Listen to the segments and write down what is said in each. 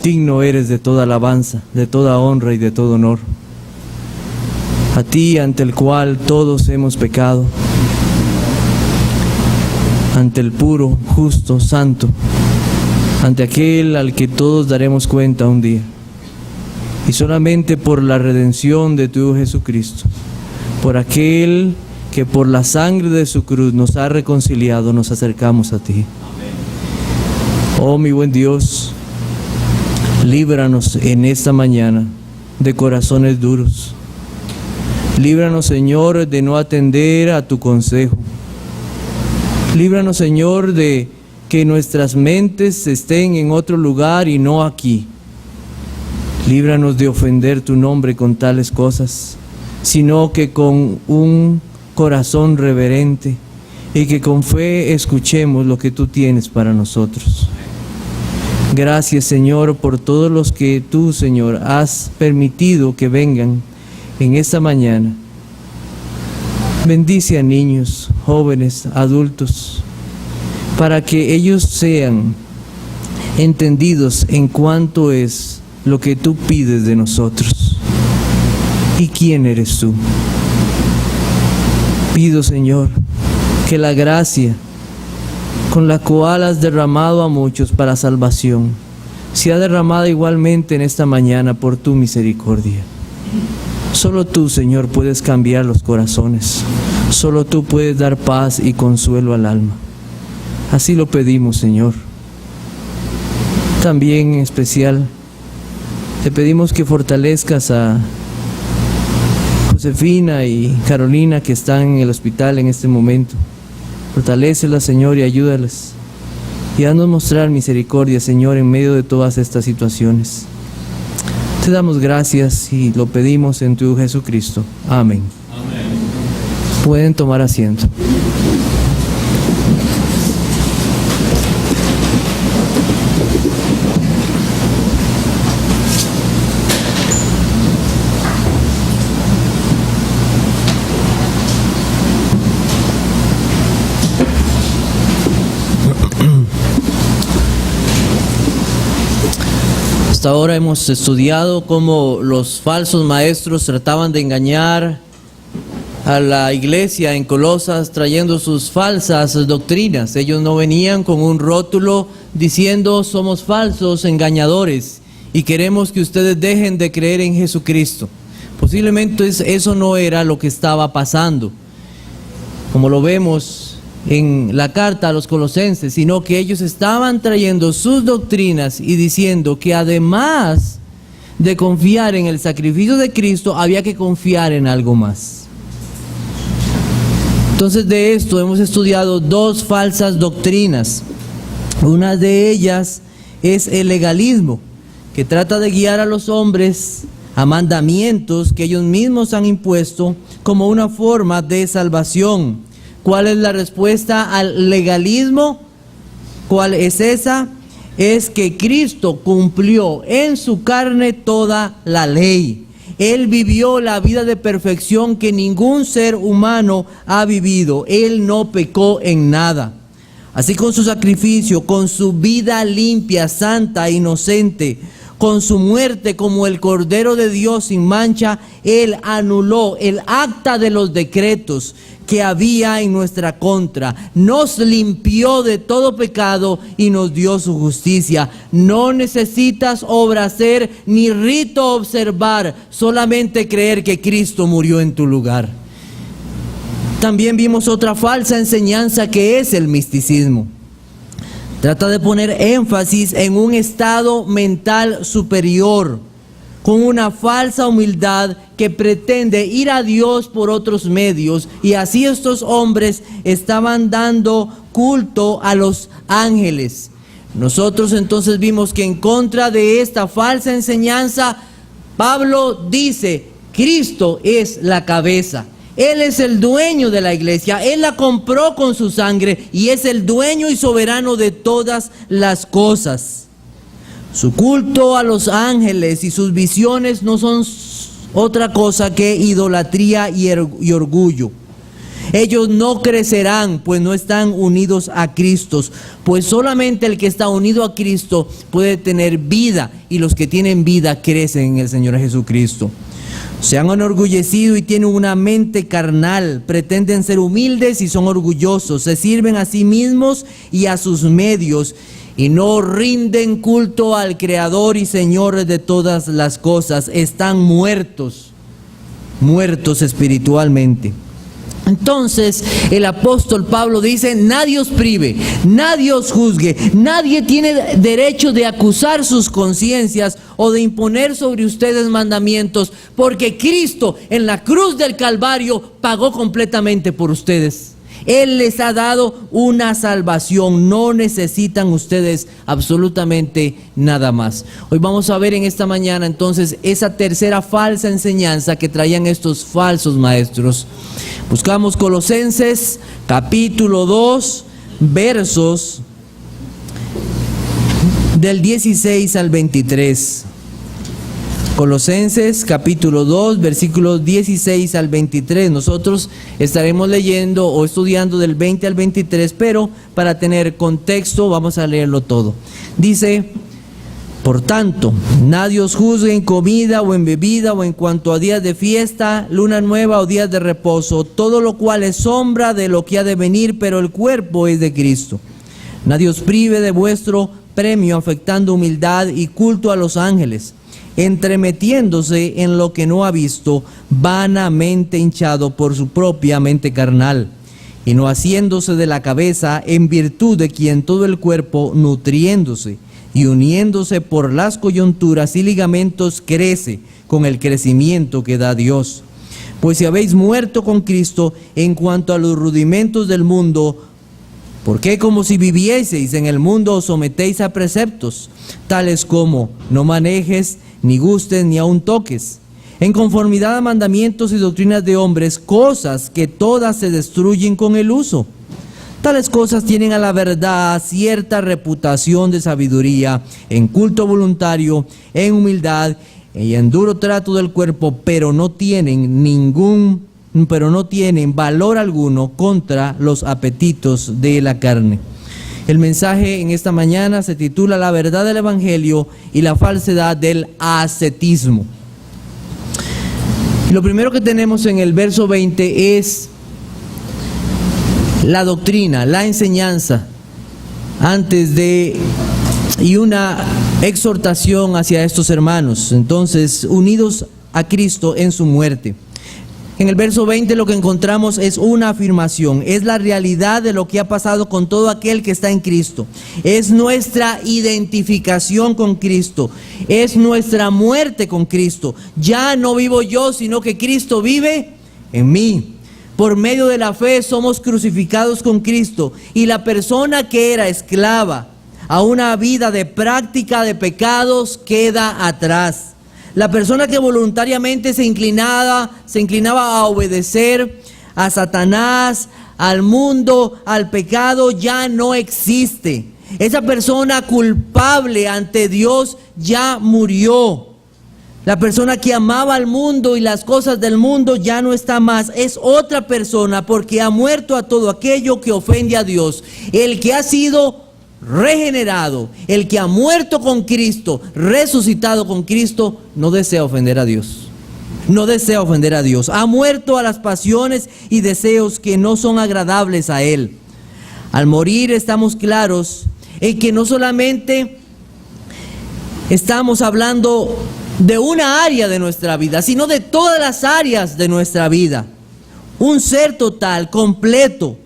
Digno eres de toda alabanza, de toda honra y de todo honor. A ti, ante el cual todos hemos pecado, ante el puro, justo, santo, ante aquel al que todos daremos cuenta un día. Y solamente por la redención de tu Hijo Jesucristo, por aquel que por la sangre de su cruz nos ha reconciliado, nos acercamos a ti. Oh mi buen Dios, líbranos en esta mañana de corazones duros. Líbranos, Señor, de no atender a tu consejo. Líbranos, Señor, de que nuestras mentes estén en otro lugar y no aquí. Líbranos de ofender tu nombre con tales cosas, sino que con un corazón reverente y que con fe escuchemos lo que tú tienes para nosotros. Gracias, Señor, por todos los que tú, Señor, has permitido que vengan en esta mañana. Bendice a niños, jóvenes, adultos, para que ellos sean entendidos en cuánto es lo que tú pides de nosotros y quién eres tú. Pido, Señor, que la gracia con la cual has derramado a muchos para salvación sea derramada igualmente en esta mañana por tu misericordia. Solo tú, Señor, puedes cambiar los corazones. Solo tú puedes dar paz y consuelo al alma. Así lo pedimos, Señor. También en especial te pedimos que fortalezcas a Josefina y Carolina, que están en el hospital en este momento. Fortalécelas, Señor, y ayúdalas. Y haznos mostrar misericordia, Señor, en medio de todas estas situaciones. Te damos gracias y lo pedimos en tu Jesucristo. Amén. Amén. Pueden tomar asiento. Hasta ahora hemos estudiado cómo los falsos maestros trataban de engañar a la iglesia en Colosas trayendo sus falsas doctrinas. Ellos no venían con un rótulo diciendo somos falsos engañadores y queremos que ustedes dejen de creer en Jesucristo. Posiblemente eso no era lo que estaba pasando, como lo vemos en la carta a los colosenses, sino que ellos estaban trayendo sus doctrinas y diciendo que además de confiar en el sacrificio de Cristo, había que confiar en algo más. Entonces de esto hemos estudiado dos falsas doctrinas. Una de ellas es el legalismo, que trata de guiar a los hombres a mandamientos que ellos mismos han impuesto como una forma de salvación. ¿Cuál es la respuesta al legalismo? ¿Cuál es esa? Es que Cristo cumplió en su carne toda la ley. Él vivió la vida de perfección que ningún ser humano ha vivido. Él no pecó en nada. Así con su sacrificio, con su vida limpia, santa, inocente, con su muerte como el Cordero de Dios sin mancha, Él anuló el acta de los decretos que había en nuestra contra, nos limpió de todo pecado y nos dio su justicia. No necesitas obra hacer ni rito observar, solamente creer que Cristo murió en tu lugar. También vimos otra falsa enseñanza que es el misticismo. Trata de poner énfasis en un estado mental superior, con una falsa humildad que pretende ir a Dios por otros medios, y así estos hombres estaban dando culto a los ángeles. Nosotros entonces vimos que en contra de esta falsa enseñanza, Pablo dice, Cristo es la cabeza. Él es el dueño de la iglesia, Él la compró con su sangre y es el dueño y soberano de todas las cosas. Su culto a los ángeles y sus visiones no son otra cosa que idolatría y orgullo. Ellos no crecerán, pues no están unidos a Cristo, pues solamente el que está unido a Cristo puede tener vida, y los que tienen vida crecen en el Señor Jesucristo. Se han enorgullecido y tienen una mente carnal, pretenden ser humildes y son orgullosos, se sirven a sí mismos y a sus medios, y no rinden culto al Creador y Señor de todas las cosas. Están muertos espiritualmente. Entonces el apóstol Pablo dice: nadie os prive, nadie os juzgue, nadie tiene derecho de acusar sus conciencias o de imponer sobre ustedes mandamientos, porque Cristo en la cruz del Calvario pagó completamente por ustedes. Él les ha dado una salvación, no necesitan ustedes absolutamente nada más. Hoy vamos a ver en esta mañana entonces esa tercera falsa enseñanza que traían estos falsos maestros. Buscamos Colosenses capítulo 2, versos del 16 al 23. Colosenses capítulo 2, versículos 16 al 23. Nosotros estaremos leyendo o estudiando del 20 al 23, pero para tener contexto vamos a leerlo todo. Dice: por tanto, nadie os juzgue en comida o en bebida o en cuanto a días de fiesta, luna nueva o días de reposo, todo lo cual es sombra de lo que ha de venir, pero el cuerpo es de Cristo. Nadie os prive de vuestro premio, afectando humildad y culto a los ángeles, entremetiéndose en lo que no ha visto, vanamente hinchado por su propia mente carnal, y no haciéndose de la cabeza, en virtud de quien todo el cuerpo, nutriéndose y uniéndose por las coyunturas y ligamentos, crece con el crecimiento que da Dios. Pues si habéis muerto con Cristo en cuanto a los rudimentos del mundo, ¿por qué como si vivieseis en el mundo os sometéis a preceptos, tales como: no manejes, ni gustes, ni aun toques, en conformidad a mandamientos y doctrinas de hombres, cosas que todas se destruyen con el uso? Tales cosas tienen a la verdad cierta reputación de sabiduría, en culto voluntario, en humildad y en duro trato del cuerpo, pero no tienen valor alguno contra los apetitos de la carne. El mensaje en esta mañana se titula: la verdad del Evangelio y la falsedad del ascetismo. Y lo primero que tenemos en el verso 20 es la doctrina, la enseñanza, y una exhortación hacia estos hermanos, entonces unidos a Cristo en su muerte. En el verso 20 lo que encontramos es una afirmación, es la realidad de lo que ha pasado con todo aquel que está en Cristo. Es nuestra identificación con Cristo, es nuestra muerte con Cristo. Ya no vivo yo, sino que Cristo vive en mí. Por medio de la fe somos crucificados con Cristo, y la persona que era esclava a una vida de práctica de pecados queda atrás. La persona que voluntariamente se inclinaba a obedecer a Satanás, al mundo, al pecado, ya no existe. Esa persona culpable ante Dios ya murió. La persona que amaba al mundo y las cosas del mundo ya no está más. Es otra persona, porque ha muerto a todo aquello que ofende a Dios. El que ha sido regenerado, el que ha muerto con Cristo, resucitado con Cristo, no desea ofender a Dios. No desea ofender a Dios. Ha muerto a las pasiones y deseos que no son agradables a Él. Al morir estamos claros en que no solamente estamos hablando de una área de nuestra vida, sino de todas las áreas de nuestra vida. Un ser total, completo.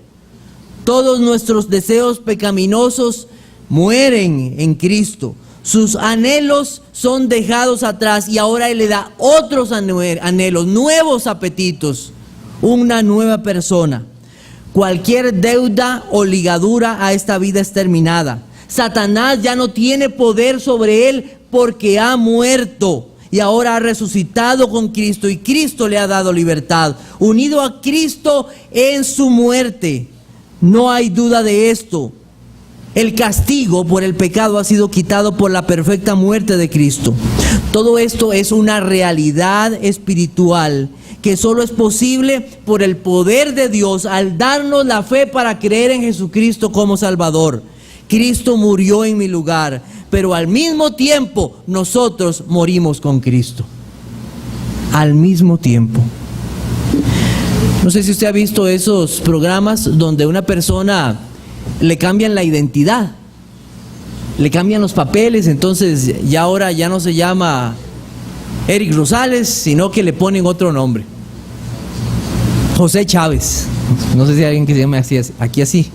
Todos nuestros deseos pecaminosos mueren en Cristo. Sus anhelos son dejados atrás y ahora Él le da otros anhelos, nuevos apetitos, una nueva persona. Cualquier deuda o ligadura a esta vida es terminada. Satanás ya no tiene poder sobre él porque ha muerto y ahora ha resucitado con Cristo, y Cristo le ha dado libertad. Unido a Cristo en su muerte, no hay duda de esto. El castigo por el pecado ha sido quitado por la perfecta muerte de Cristo. Todo esto es una realidad espiritual que solo es posible por el poder de Dios al darnos la fe para creer en Jesucristo como Salvador. Cristo murió en mi lugar, pero al mismo tiempo nosotros morimos con Cristo. Al mismo tiempo. No sé si usted ha visto esos programas donde a una persona le cambian la identidad, le cambian los papeles, entonces ya ahora ya no se llama Eric Rosales, sino que le ponen otro nombre. José Chávez, no sé si hay alguien que se llame así, aquí así.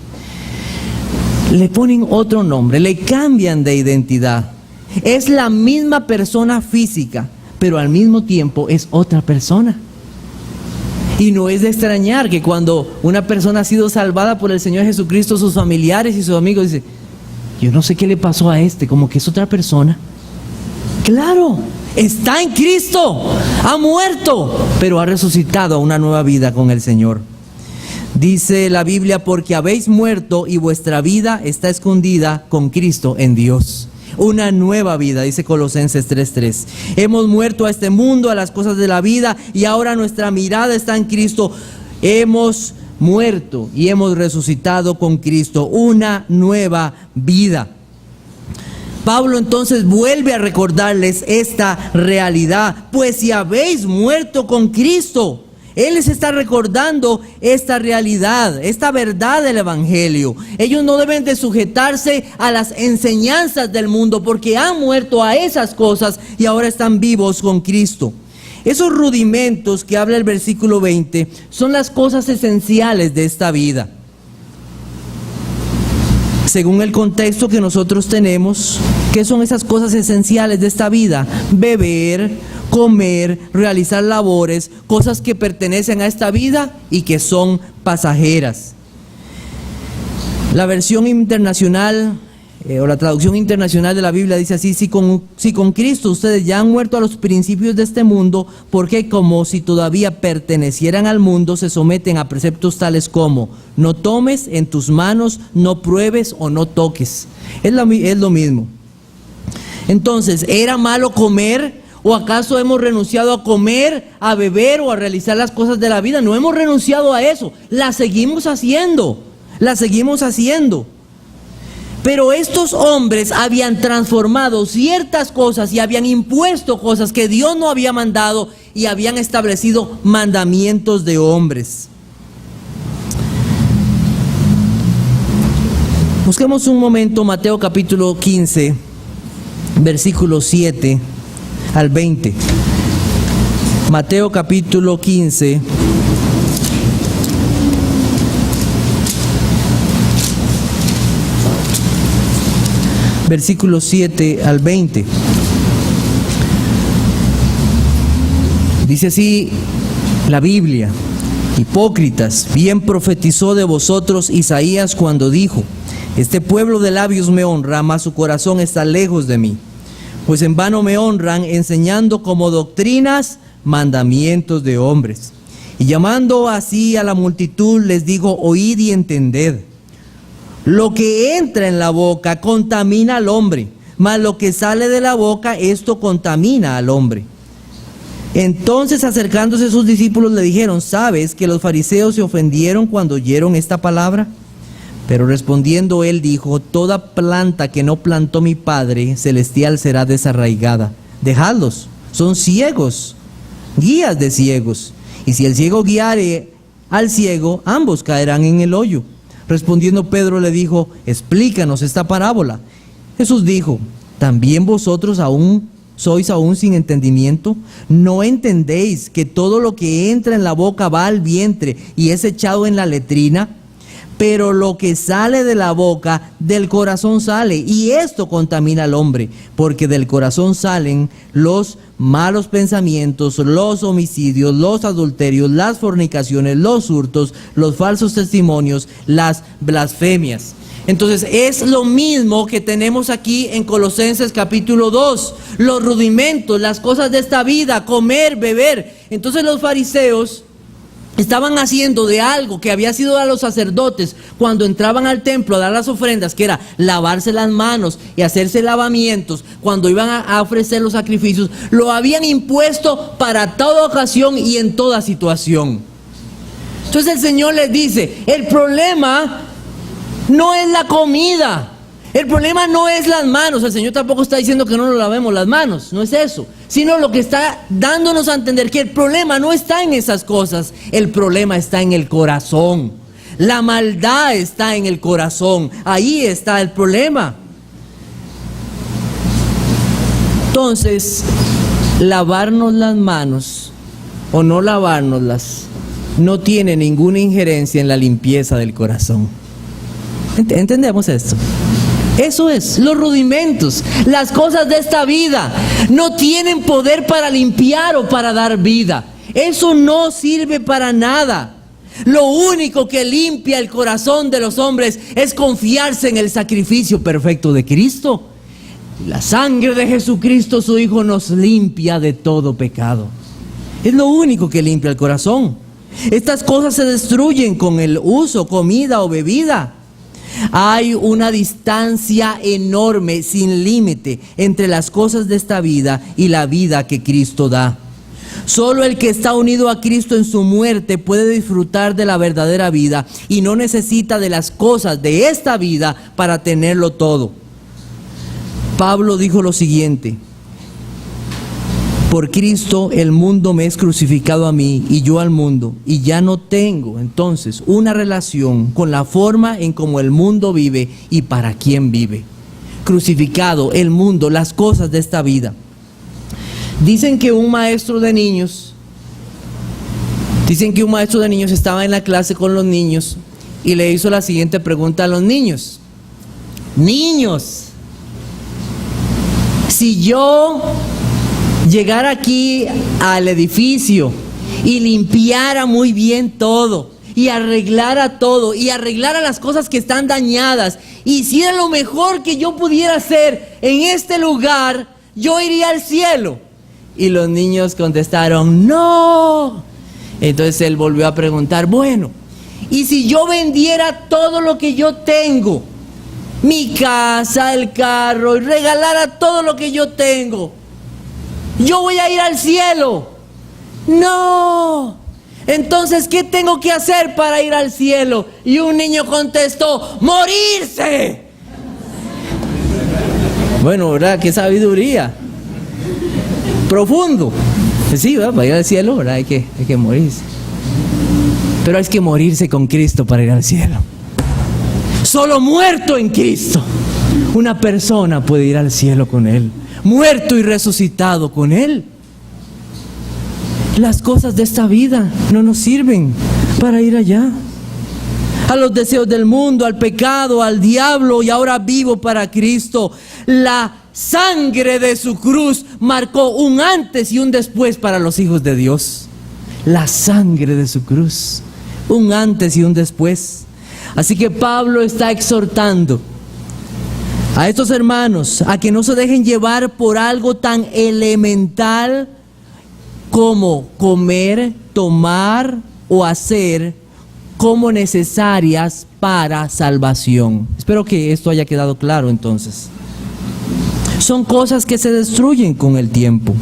Le ponen otro nombre, le cambian de identidad. Es la misma persona física, pero al mismo tiempo es otra persona. Y no es de extrañar que cuando una persona ha sido salvada por el Señor Jesucristo, sus familiares y sus amigos dicen: yo no sé qué le pasó a este, como que es otra persona. Claro, está en Cristo, ha muerto, pero ha resucitado a una nueva vida con el Señor. Dice la Biblia: porque habéis muerto y vuestra vida está escondida con Cristo en Dios. Una nueva vida, dice Colosenses 3:3. Hemos muerto a este mundo, a las cosas de la vida, y ahora nuestra mirada está en Cristo. Hemos muerto y hemos resucitado con Cristo. Una nueva vida. Pablo entonces vuelve a recordarles esta realidad. Pues si habéis muerto con Cristo, Él les está recordando esta realidad, esta verdad del Evangelio. Ellos no deben de sujetarse a las enseñanzas del mundo, porque han muerto a esas cosas y ahora están vivos con Cristo. Esos rudimentos que habla el versículo 20 son las cosas esenciales de esta vida. Según el contexto que nosotros tenemos, ¿qué son esas cosas esenciales de esta vida? Beber, comer, realizar labores, cosas que pertenecen a esta vida y que son pasajeras. La versión internacional o la traducción internacional de la Biblia dice así: si con Cristo ustedes ya han muerto a los principios de este mundo, porque como si todavía pertenecieran al mundo, se someten a preceptos tales como: no tomes en tus manos, no pruebes o no toques. Es lo mismo. Entonces, ¿era malo comer? ¿O acaso hemos renunciado a comer, a beber o a realizar las cosas de la vida? No hemos renunciado a eso, las seguimos haciendo. Pero estos hombres habían transformado ciertas cosas y habían impuesto cosas que Dios no había mandado y habían establecido mandamientos de hombres. Busquemos un momento Mateo capítulo 15, versículos 7 al 20. Mateo capítulo 15. Versículos 7 al 20. Dice así la Biblia: hipócritas, bien profetizó de vosotros Isaías cuando dijo: este pueblo de labios me honra, mas su corazón está lejos de mí. Pues en vano me honran, enseñando como doctrinas mandamientos de hombres. Y llamando así a la multitud, les digo: oíd y entended. Lo que entra en la boca contamina al hombre, mas lo que sale de la boca, esto contamina al hombre. Entonces, acercándose sus discípulos, le dijeron: ¿sabes que los fariseos se ofendieron cuando oyeron esta palabra? Pero respondiendo él dijo: toda planta que no plantó mi Padre celestial será desarraigada. Dejadlos, son ciegos, guías de ciegos. Y si el ciego guiare al ciego, ambos caerán en el hoyo. Respondiendo Pedro le dijo: explícanos esta parábola. Jesús dijo: ¿también vosotros sois aún sin entendimiento? ¿No entendéis que todo lo que entra en la boca va al vientre y es echado en la letrina? Pero lo que sale de la boca, del corazón sale, y esto contamina al hombre, porque del corazón salen los malos pensamientos, los homicidios, los adulterios, las fornicaciones, los hurtos, los falsos testimonios, las blasfemias. Entonces es lo mismo que tenemos aquí en Colosenses capítulo 2, los rudimentos, las cosas de esta vida, comer, beber. Entonces los fariseos estaban haciendo de algo que había sido a los sacerdotes cuando entraban al templo a dar las ofrendas, que era lavarse las manos y hacerse lavamientos cuando iban a ofrecer los sacrificios, lo habían impuesto para toda ocasión y en toda situación. Entonces el Señor les dice, el problema no es la comida, el problema no es las manos. El Señor tampoco está diciendo que no nos lavemos las manos, no es eso, sino lo que está dándonos a entender que el problema no está en esas cosas, el problema está en el corazón. La maldad está en el corazón, ahí está el problema. Entonces, lavarnos las manos o no lavárnoslas no tiene ninguna injerencia en la limpieza del corazón. ¿Entendemos esto? Eso es, los rudimentos, las cosas de esta vida no tienen poder para limpiar o para dar vida. Eso no sirve para nada. Lo único que limpia el corazón de los hombres es confiarse en el sacrificio perfecto de Cristo. La sangre de Jesucristo, su Hijo, nos limpia de todo pecado. Es lo único que limpia el corazón. Estas cosas se destruyen con el uso, comida o bebida. Hay una distancia enorme, sin límite, entre las cosas de esta vida y la vida que Cristo da. Solo el que está unido a Cristo en su muerte puede disfrutar de la verdadera vida y no necesita de las cosas de esta vida para tenerlo todo. Pablo dijo lo siguiente: por Cristo el mundo me es crucificado a mí y yo al mundo, y ya no tengo entonces una relación con la forma en cómo el mundo vive y para quién vive. Crucificado el mundo, las cosas de esta vida. Dicen que un maestro de niños estaba en la clase con los niños y le hizo la siguiente pregunta a los niños: niños, si yo llegara aquí al edificio y limpiara muy bien todo y arreglara todo y arreglara las cosas que están dañadas, hiciera lo mejor que yo pudiera hacer en este lugar, yo iría al cielo. Y los niños contestaron, no. Entonces él volvió a preguntar, bueno, ¿y si yo vendiera todo lo que yo tengo, mi casa, el carro, y regalara todo lo que yo tengo, yo voy a ir al cielo? No. Entonces, ¿qué tengo que hacer para ir al cielo? Y un niño contestó, morirse. Bueno, ¿verdad? Qué sabiduría. Profundo. Sí, ¿verdad? Para ir al cielo, ¿verdad? Hay que morirse. Pero hay que morirse con Cristo para ir al cielo. Solo muerto en Cristo una persona puede ir al cielo con Él. Muerto y resucitado con Él. Las cosas de esta vida no nos sirven para ir allá. A los deseos del mundo, al pecado, al diablo, y ahora vivo para Cristo. La sangre de su cruz marcó un antes y un después para los hijos de Dios. La sangre de su cruz, un antes y un después. Así que Pablo está exhortando a estos hermanos a que no se dejen llevar por algo tan elemental como comer, tomar o hacer como necesarias para salvación. Espero que esto haya quedado claro entonces. Son cosas que se destruyen con el tiempo,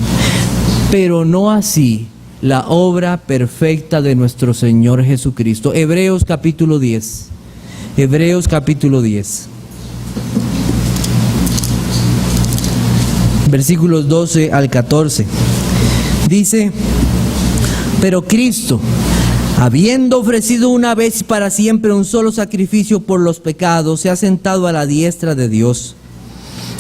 pero no así la obra perfecta de nuestro Señor Jesucristo. Hebreos capítulo 10. Hebreos capítulo 10. Versículos 12 al 14. Dice, pero Cristo, habiendo ofrecido una vez y para siempre un solo sacrificio por los pecados, se ha sentado a la diestra de Dios.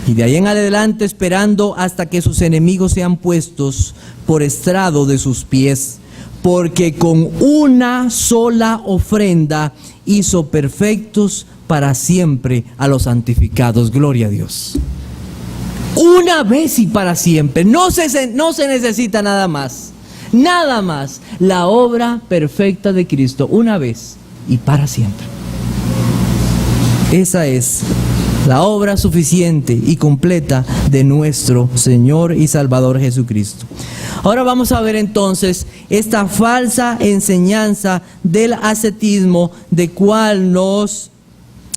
Y de ahí en adelante esperando hasta que sus enemigos sean puestos por estrado de sus pies. Porque con una sola ofrenda hizo perfectos para siempre a los santificados. Gloria a Dios. Una vez y para siempre. No se necesita nada más. Nada más. La obra perfecta de Cristo. Una vez y para siempre. Esa es la obra suficiente y completa de nuestro Señor y Salvador Jesucristo. Ahora vamos a ver entonces esta falsa enseñanza del ascetismo, de cual nos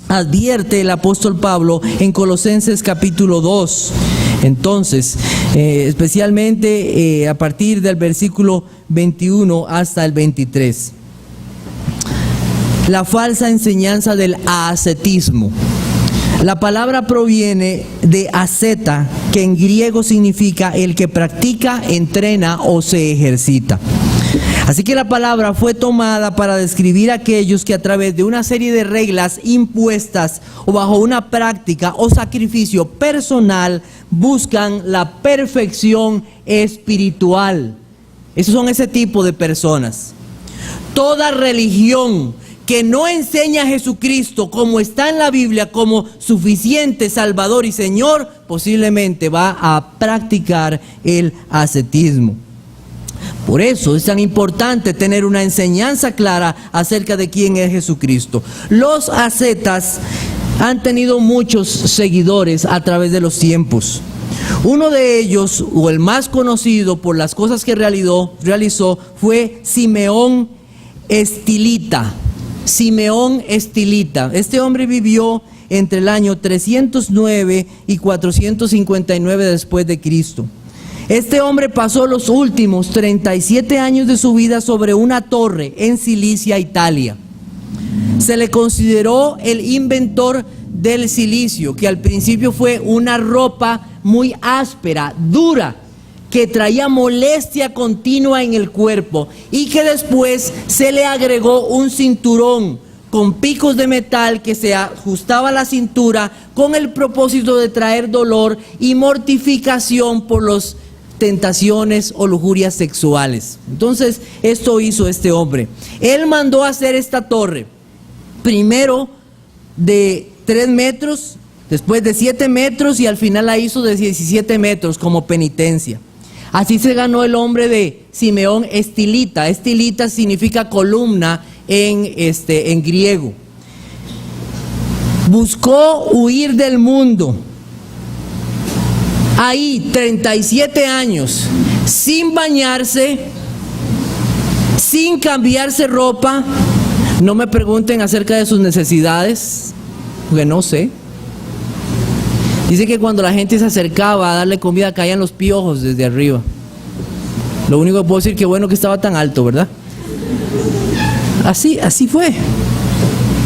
advierte el apóstol Pablo en Colosenses capítulo 2. Entonces, especialmente a partir del versículo 21 hasta el 23. La falsa enseñanza del ascetismo. La palabra proviene de asceta, que en griego significa el que practica, entrena o se ejercita. Así que la palabra fue tomada para describir a aquellos que a través de una serie de reglas impuestas o bajo una práctica o sacrificio personal buscan la perfección espiritual. Esos son ese tipo de personas. Toda religión que no enseña a Jesucristo como está en la Biblia, como suficiente Salvador y Señor, posiblemente va a practicar el ascetismo. Por eso es tan importante tener una enseñanza clara acerca de quién es Jesucristo. Los ascetas han tenido muchos seguidores a través de los tiempos. Uno de ellos, o el más conocido por las cosas que realizó, fue Simeón Estilita. Simeón Estilita. Este hombre vivió entre el año 309 y 459 después de Cristo. Este hombre pasó los últimos 37 años de su vida sobre una torre en Cilicia, Italia. Se le consideró el inventor del cilicio, que al principio fue una ropa muy áspera, dura, que traía molestia continua en el cuerpo, y que después se le agregó un cinturón con picos de metal que se ajustaba a la cintura con el propósito de traer dolor y mortificación por las tentaciones o lujurias sexuales. Entonces, esto hizo este hombre. Él mandó hacer esta torre, primero de 3 metros, después de 7 metros y al final la hizo de 17 metros como penitencia. Así se ganó el nombre de Simeón Estilita. Estilita significa columna en griego. Buscó huir del mundo. Ahí 37 años, sin bañarse, sin cambiarse ropa. No me pregunten acerca de sus necesidades, porque no sé. Dice que cuando la gente se acercaba a darle comida caían los piojos desde arriba. Lo único que puedo decir que bueno que estaba tan alto, ¿verdad? Así fue.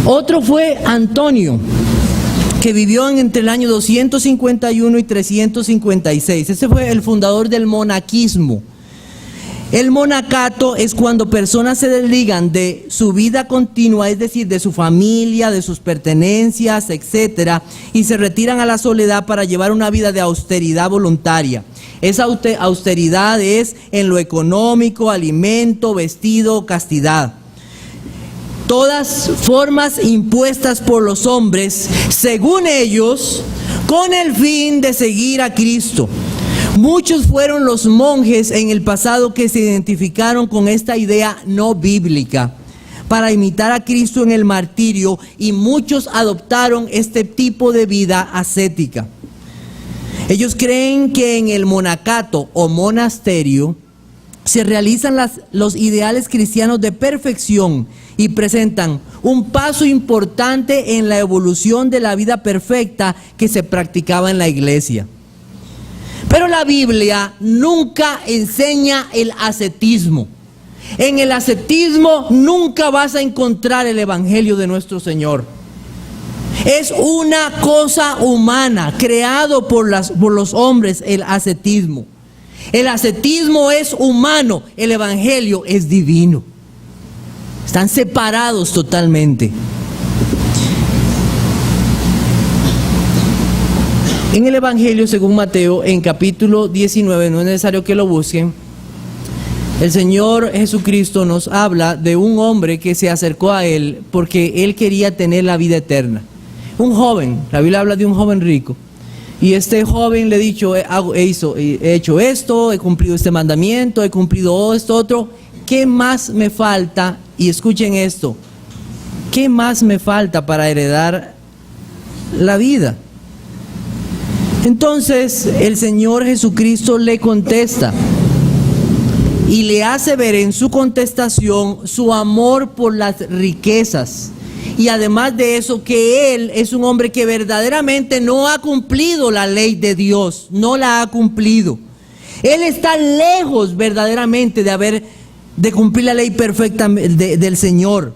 Otro fue Antonio, que vivió entre el año 251 y 356. Ese fue el fundador del monaquismo. El monacato es cuando personas se desligan de su vida continua, es decir, de su familia, de sus pertenencias, etcétera, y se retiran a la soledad para llevar una vida de austeridad voluntaria. Esa austeridad es en lo económico, alimento, vestido, castidad. Todas formas impuestas por los hombres, según ellos, con el fin de seguir a Cristo. Muchos fueron los monjes en el pasado que se identificaron con esta idea no bíblica para imitar a Cristo en el martirio, y muchos adoptaron este tipo de vida ascética. Ellos creen que en el monacato o monasterio se realizan los ideales cristianos de perfección y presentan un paso importante en la evolución de la vida perfecta que se practicaba en la iglesia. Pero la Biblia nunca enseña el ascetismo. En el ascetismo nunca vas a encontrar el evangelio de nuestro Señor. Es una cosa humana, creado por los hombres, el ascetismo. El ascetismo es humano, el evangelio es divino. Están separados totalmente. En el Evangelio según Mateo, en capítulo 19, no es necesario que lo busquen, el Señor Jesucristo nos habla de un hombre que se acercó a Él porque Él quería tener la vida eterna. Un joven, la Biblia habla de un joven rico. Y este joven le ha dicho, he hecho esto, he cumplido este mandamiento, he cumplido esto, otro. ¿Qué más me falta? Y escuchen esto, ¿qué más me falta para heredar la vida? Entonces el Señor Jesucristo le contesta y le hace ver en su contestación su amor por las riquezas. Y además de eso, que Él es un hombre que verdaderamente no ha cumplido la ley de Dios, no la ha cumplido. Él está lejos verdaderamente de cumplir la ley perfecta del Señor.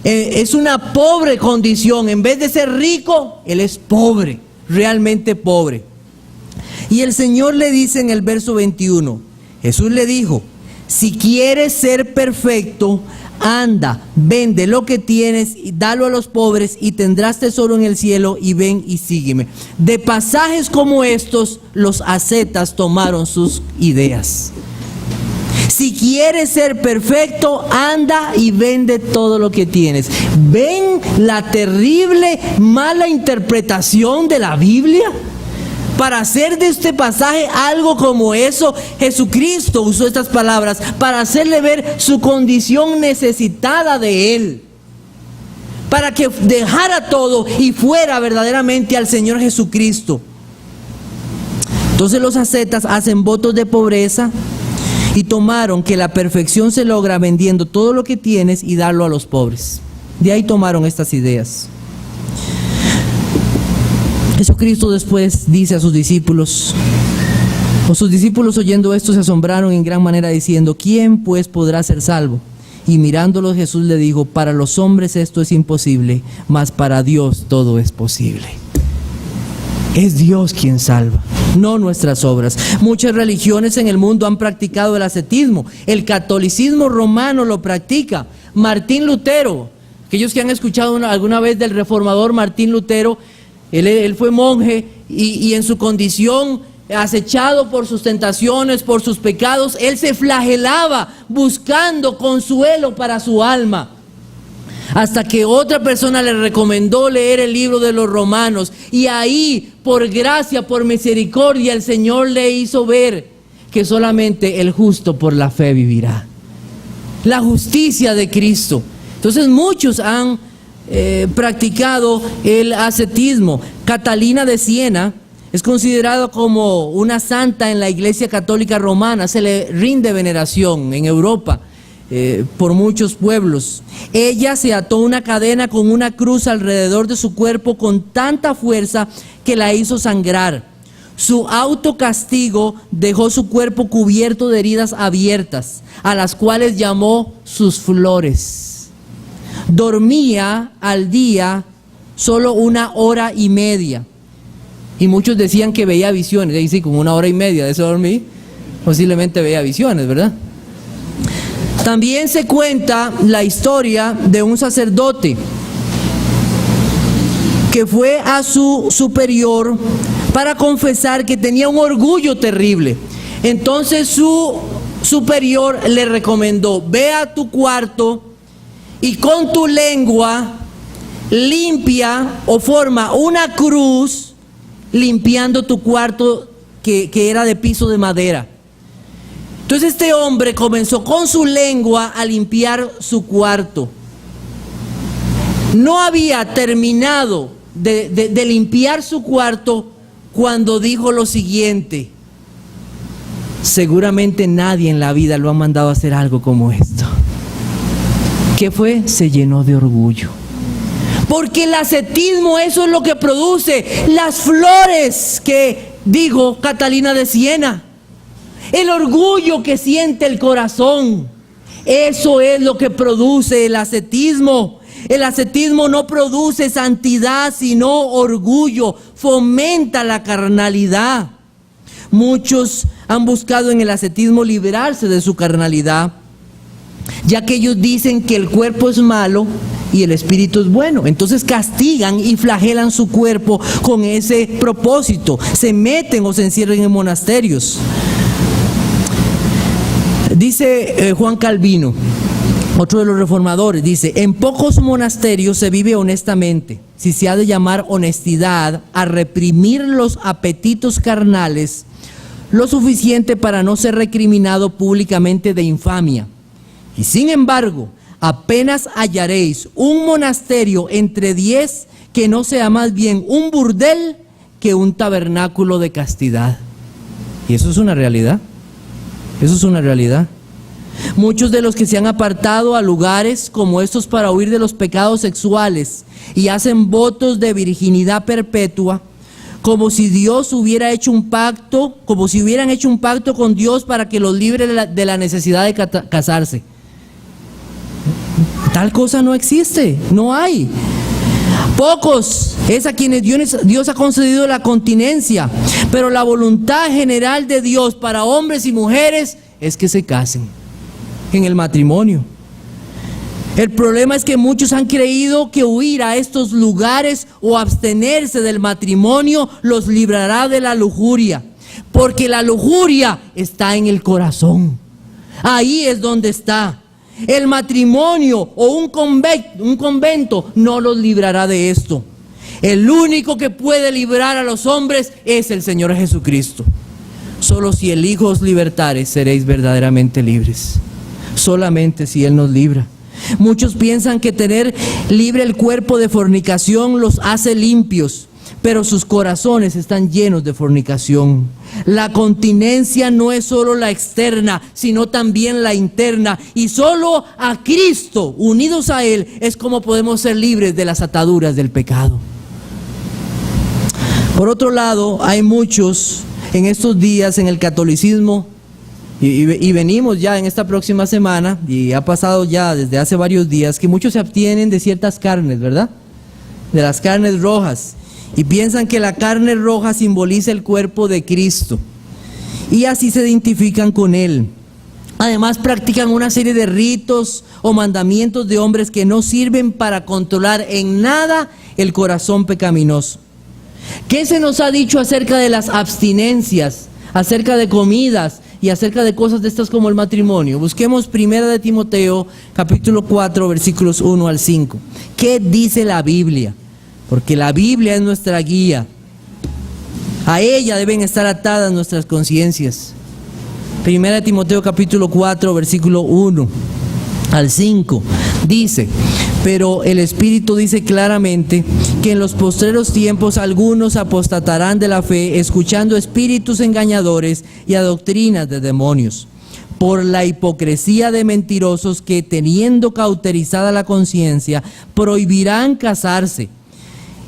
Es una pobre condición. En vez de ser rico, Él es pobre, realmente pobre. Y el Señor le dice en el verso 21, Jesús le dijo: si quieres ser perfecto, anda, vende lo que tienes y dalo a los pobres y tendrás tesoro en el cielo, y ven y sígueme. De pasajes como estos, los ascetas tomaron sus ideas. Si quieres ser perfecto, anda y vende todo lo que tienes. ¿Ven la terrible, mala interpretación de la Biblia? Para hacer de este pasaje algo como eso, Jesucristo usó estas palabras para hacerle ver su condición necesitada de Él, para que dejara todo y fuera verdaderamente al Señor Jesucristo. Entonces los ascetas hacen votos de pobreza y tomaron que la perfección se logra vendiendo todo lo que tienes y darlo a los pobres. De ahí tomaron estas ideas. Jesucristo después dice a sus discípulos, oyendo esto se asombraron en gran manera diciendo: ¿quién pues podrá ser salvo? Y mirándolo Jesús le dijo: para los hombres esto es imposible, mas para Dios todo es posible. Es Dios quien salva, no nuestras obras. Muchas religiones en el mundo han practicado el ascetismo. El catolicismo romano lo practica. Martín Lutero, aquellos que han escuchado alguna vez del reformador Martín Lutero, él fue monje y en su condición, acechado por sus tentaciones, por sus pecados, él se flagelaba buscando consuelo para su alma. Hasta que otra persona le recomendó leer el libro de los Romanos, y ahí, por gracia, por misericordia, el Señor le hizo ver que solamente el justo por la fe vivirá. La justicia de Cristo. Entonces muchos han practicado el ascetismo. Catalina de Siena es considerada como una santa en la Iglesia Católica Romana. Se le rinde veneración en Europa por muchos pueblos. Ella se ató una cadena con una cruz alrededor de su cuerpo con tanta fuerza que la hizo sangrar. Su autocastigo dejó su cuerpo cubierto de heridas abiertas, a las cuales llamó sus flores. Dormía al día solo 1 hora y media. Y muchos decían que veía visiones. Y sí, como 1 hora y media de eso dormí, posiblemente veía visiones, ¿verdad? También se cuenta la historia de un sacerdote que fue a su superior para confesar que tenía un orgullo terrible. Entonces su superior le recomendó: ve a tu cuarto y con tu lengua limpia o forma una cruz, limpiando tu cuarto que era de piso de madera. Entonces este hombre comenzó con su lengua a limpiar su cuarto. No había terminado de limpiar su cuarto cuando dijo lo siguiente: seguramente nadie en la vida lo ha mandado a hacer algo como esto. ¿Qué fue? Se llenó de orgullo. Porque el ascetismo, eso es lo que produce las flores que dijo Catalina de Siena. El orgullo que siente el corazón, eso es lo que produce el ascetismo. El ascetismo no produce santidad, sino orgullo, fomenta la carnalidad. Muchos han buscado en el ascetismo librarse de su carnalidad, ya que ellos dicen que el cuerpo es malo y el espíritu es bueno. Entonces castigan y flagelan su cuerpo con ese propósito. Se meten o se encierran en monasterios. Dice Juan Calvino, otro de los reformadores, dice: en pocos monasterios se vive honestamente, si se ha de llamar honestidad a reprimir los apetitos carnales lo suficiente para no ser recriminado públicamente de infamia. Y sin embargo, apenas hallaréis un monasterio entre 10 que no sea más bien un burdel que un tabernáculo de castidad. Y eso es una realidad. Eso es una realidad. Muchos de los que se han apartado a lugares como estos para huir de los pecados sexuales y hacen votos de virginidad perpetua, como si Dios hubiera hecho un pacto, como si hubieran hecho un pacto con Dios para que los libre de la necesidad de casarse. Tal cosa no existe, no hay. Pocos es a quienes Dios ha concedido la continencia, pero la voluntad general de Dios para hombres y mujeres es que se casen en el matrimonio. El problema es que muchos han creído que huir a estos lugares o abstenerse del matrimonio los librará de la lujuria, porque la lujuria está en el corazón. Ahí es donde está. El matrimonio o un convento no los librará de esto. El único que puede librar a los hombres es el Señor Jesucristo. Solo si el Hijo os libertare, seréis verdaderamente libres. Solamente si Él nos libra. Muchos piensan que tener libre el cuerpo de fornicación los hace limpios, pero sus corazones están llenos de fornicación. La continencia no es solo la externa, sino también la interna, y solo a Cristo, unidos a Él, es como podemos ser libres de las ataduras del pecado. Por otro lado, hay muchos en estos días en el catolicismo, y venimos ya en esta próxima semana, y ha pasado ya desde hace varios días, que muchos se abstienen de ciertas carnes, ¿verdad? De las carnes rojas, y piensan que la carne roja simboliza el cuerpo de Cristo, y así se identifican con Él. Además practican una serie de ritos o mandamientos de hombres que no sirven para controlar en nada el corazón pecaminoso. ¿Qué se nos ha dicho acerca de las abstinencias, acerca de comidas y acerca de cosas de estas como el matrimonio? Busquemos 1 de Timoteo, capítulo 4, versículos 1 al 5. ¿Qué dice la Biblia? Porque la Biblia es nuestra guía. A ella deben estar atadas nuestras conciencias. 1 de Timoteo, capítulo 4, versículo 1 al 5. Dice: pero el Espíritu dice claramente que en los postreros tiempos algunos apostatarán de la fe, escuchando espíritus engañadores y a doctrinas de demonios, por la hipocresía de mentirosos que, teniendo cauterizada la conciencia, prohibirán casarse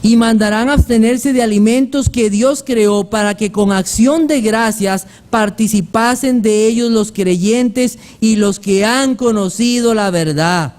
y mandarán abstenerse de alimentos que Dios creó, para que con acción de gracias participasen de ellos los creyentes y los que han conocido la verdad.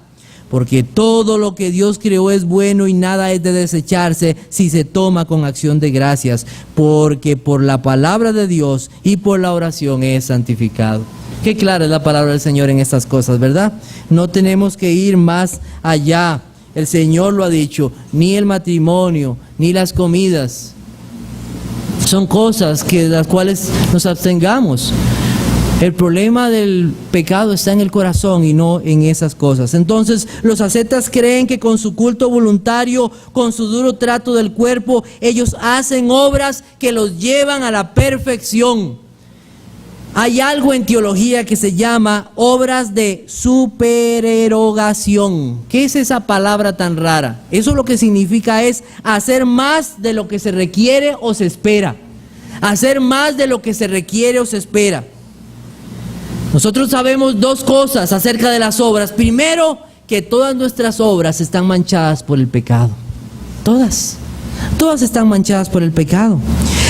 Porque todo lo que Dios creó es bueno y nada es de desecharse si se toma con acción de gracias, porque por la palabra de Dios y por la oración es santificado. Qué clara es la palabra del Señor en estas cosas, ¿verdad? No tenemos que ir más allá. El Señor lo ha dicho: ni el matrimonio, ni las comidas son cosas de las cuales nos abstengamos. El problema del pecado está en el corazón y no en esas cosas. Entonces, los ascetas creen que con su culto voluntario, con su duro trato del cuerpo, ellos hacen obras que los llevan a la perfección. Hay algo en teología que se llama obras de supererogación. ¿Qué es esa palabra tan rara? Eso lo que significa es hacer más de lo que se requiere o se espera. Hacer más de lo que se requiere o se espera. Nosotros sabemos dos cosas acerca de las obras. Primero, que todas nuestras obras están manchadas por el pecado. Todas están manchadas por el pecado.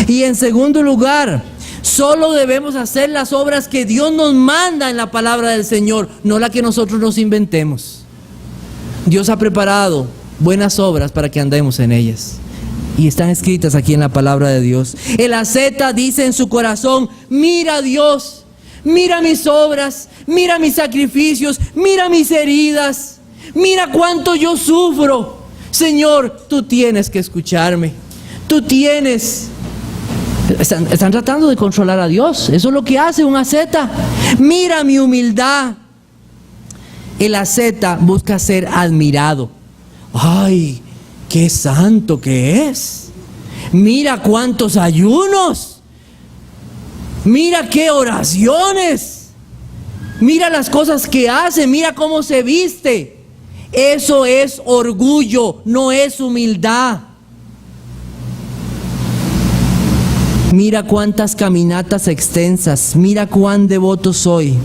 Y en segundo lugar, solo debemos hacer las obras que Dios nos manda en la palabra del Señor, no la que nosotros nos inventemos. Dios ha preparado buenas obras para que andemos en ellas, y están escritas aquí en la palabra de Dios. El asceta dice en su corazón: mira, Dios, mira mis obras, mira mis sacrificios, mira mis heridas, mira cuánto yo sufro. Señor, tú tienes que escucharme. Tú tienes... Están tratando de controlar a Dios. Eso es lo que hace un asceta. Mira mi humildad. El asceta busca ser admirado. ¡Ay, qué santo que es! Mira cuántos ayunos. Mira qué oraciones. Mira las cosas que hace. Mira cómo se viste. Eso es orgullo, no es humildad. Mira cuántas caminatas extensas, mira cuán devoto soy.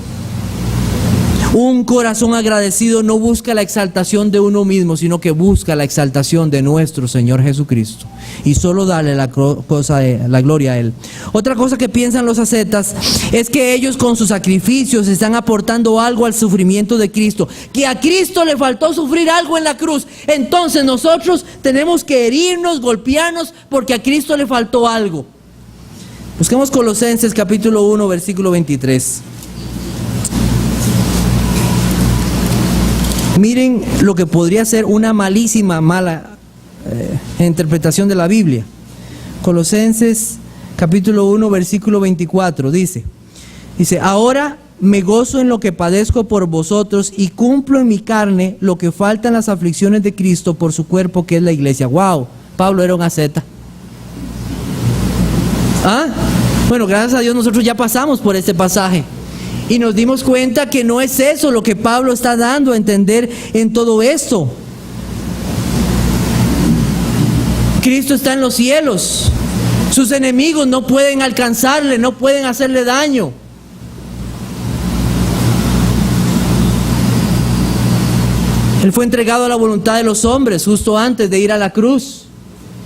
Un corazón agradecido no busca la exaltación de uno mismo, sino que busca la exaltación de nuestro Señor Jesucristo. Y solo darle la gloria a Él. Otra cosa que piensan los ascetas es que ellos con sus sacrificios están aportando algo al sufrimiento de Cristo. Que a Cristo le faltó sufrir algo en la cruz. Entonces nosotros tenemos que herirnos, golpearnos, porque a Cristo le faltó algo. Busquemos Colosenses capítulo 1, versículo 23. Miren lo que podría ser una mala interpretación de la Biblia. Colosenses capítulo 1 versículo 24 dice, ahora me gozo en lo que padezco por vosotros y cumplo en mi carne lo que falta en las aflicciones de Cristo por su cuerpo, que es la iglesia. Wow, Pablo era un asceta. Bueno, gracias a Dios nosotros ya pasamos por este pasaje. Y nos dimos cuenta que no es eso lo que Pablo está dando a entender en todo esto. Cristo está en los cielos. Sus enemigos no pueden alcanzarle, no pueden hacerle daño. Él fue entregado a la voluntad de los hombres justo antes de ir a la cruz.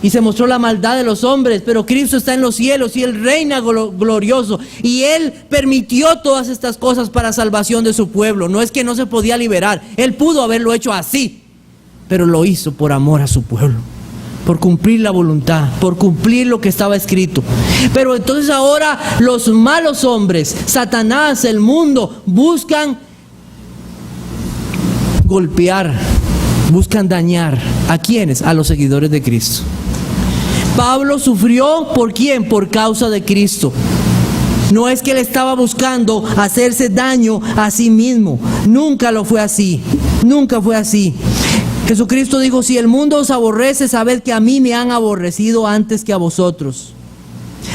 Y se mostró la maldad de los hombres, pero Cristo está en los cielos y Él reina glorioso. Y Él permitió todas estas cosas para salvación de su pueblo. No es que no se podía liberar, Él pudo haberlo hecho así, pero lo hizo por amor a su pueblo, por cumplir la voluntad, por cumplir lo que estaba escrito. Pero entonces ahora los malos hombres, Satanás, el mundo, buscan golpear, buscan dañar. ¿A quiénes? A los seguidores de Cristo. Pablo sufrió, ¿por quién? Por causa de Cristo. No es que él estaba buscando hacerse daño a sí mismo. Nunca lo fue así. Nunca fue así. Jesucristo dijo, si el mundo os aborrece, sabed que a mí me han aborrecido antes que a vosotros.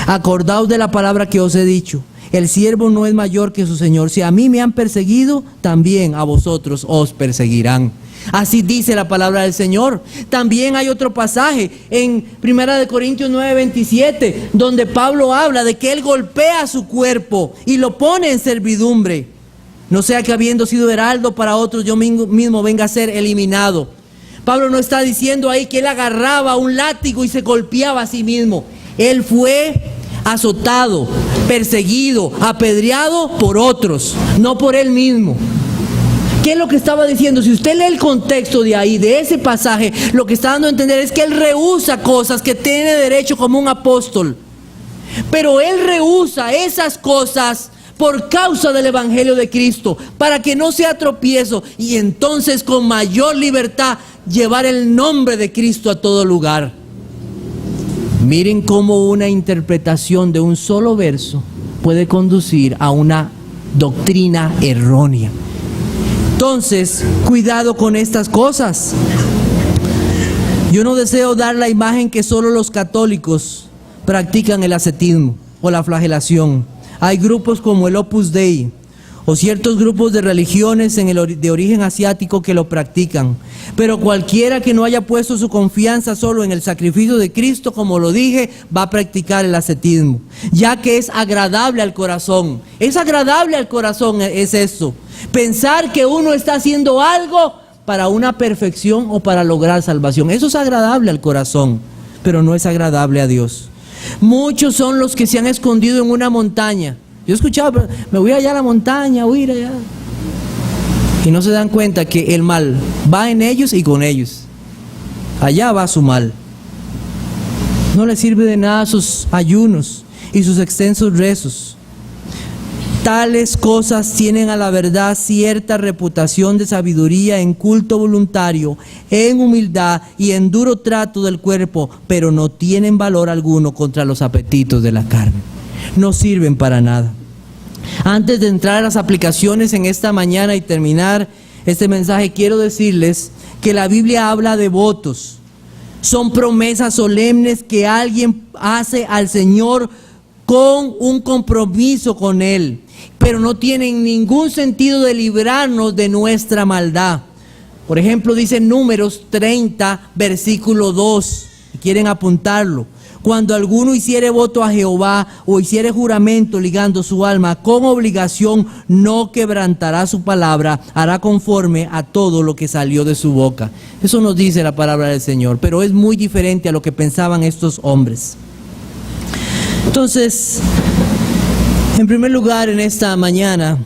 Acordaos de la palabra que os he dicho. El siervo no es mayor que su Señor. Si a mí me han perseguido, también a vosotros os perseguirán. Así dice la palabra del Señor. También hay otro pasaje en 1 Corintios 9:27, donde Pablo habla de que Él golpea su cuerpo y lo pone en servidumbre. No sea que habiendo sido heraldo para otros, yo mismo venga a ser eliminado. Pablo no está diciendo ahí que Él agarraba un látigo y se golpeaba a sí mismo. Él fue azotado, perseguido, apedreado por otros, no por Él mismo. ¿Qué es lo que estaba diciendo? Si usted lee el contexto de ahí, de ese pasaje, lo que está dando a entender es que Él rehúsa cosas que tiene derecho como un apóstol. Pero Él rehúsa esas cosas por causa del Evangelio de Cristo, para que no sea tropiezo, y entonces con mayor libertad llevar el nombre de Cristo a todo lugar. Miren cómo una interpretación de un solo verso puede conducir a una doctrina errónea. Entonces, cuidado con estas cosas. Yo no deseo dar la imagen que solo los católicos practican el ascetismo o la flagelación. Hay grupos como el Opus Dei o ciertos grupos de religiones de origen asiático que lo practican. Pero cualquiera que no haya puesto su confianza solo en el sacrificio de Cristo, como lo dije, va a practicar el ascetismo, ya que es agradable al corazón. Es agradable al corazón, es eso. Pensar que uno está haciendo algo para una perfección o para lograr salvación. Eso es agradable al corazón, pero no es agradable a Dios. Muchos son los que se han escondido en una montaña. Yo he escuchado, me voy allá a la montaña, voy a ir allá. Y no se dan cuenta que el mal va en ellos y con ellos. Allá va su mal. No les sirve de nada sus ayunos y sus extensos rezos. Tales cosas tienen a la verdad cierta reputación de sabiduría en culto voluntario, en humildad y en duro trato del cuerpo, pero no tienen valor alguno contra los apetitos de la carne. No sirven para nada. Antes de entrar a las aplicaciones en esta mañana y terminar este mensaje, quiero decirles que la Biblia habla de votos. Son promesas solemnes que alguien hace al Señor con un compromiso con Él, pero no tienen ningún sentido de librarnos de nuestra maldad. Por ejemplo, dice Números 30, versículo 2, si quieren apuntarlo. Cuando alguno hiciere voto a Jehová o hiciere juramento ligando su alma con obligación, no quebrantará su palabra, hará conforme a todo lo que salió de su boca. Eso nos dice la palabra del Señor, pero es muy diferente a lo que pensaban estos hombres. Entonces, en primer lugar, en esta mañana,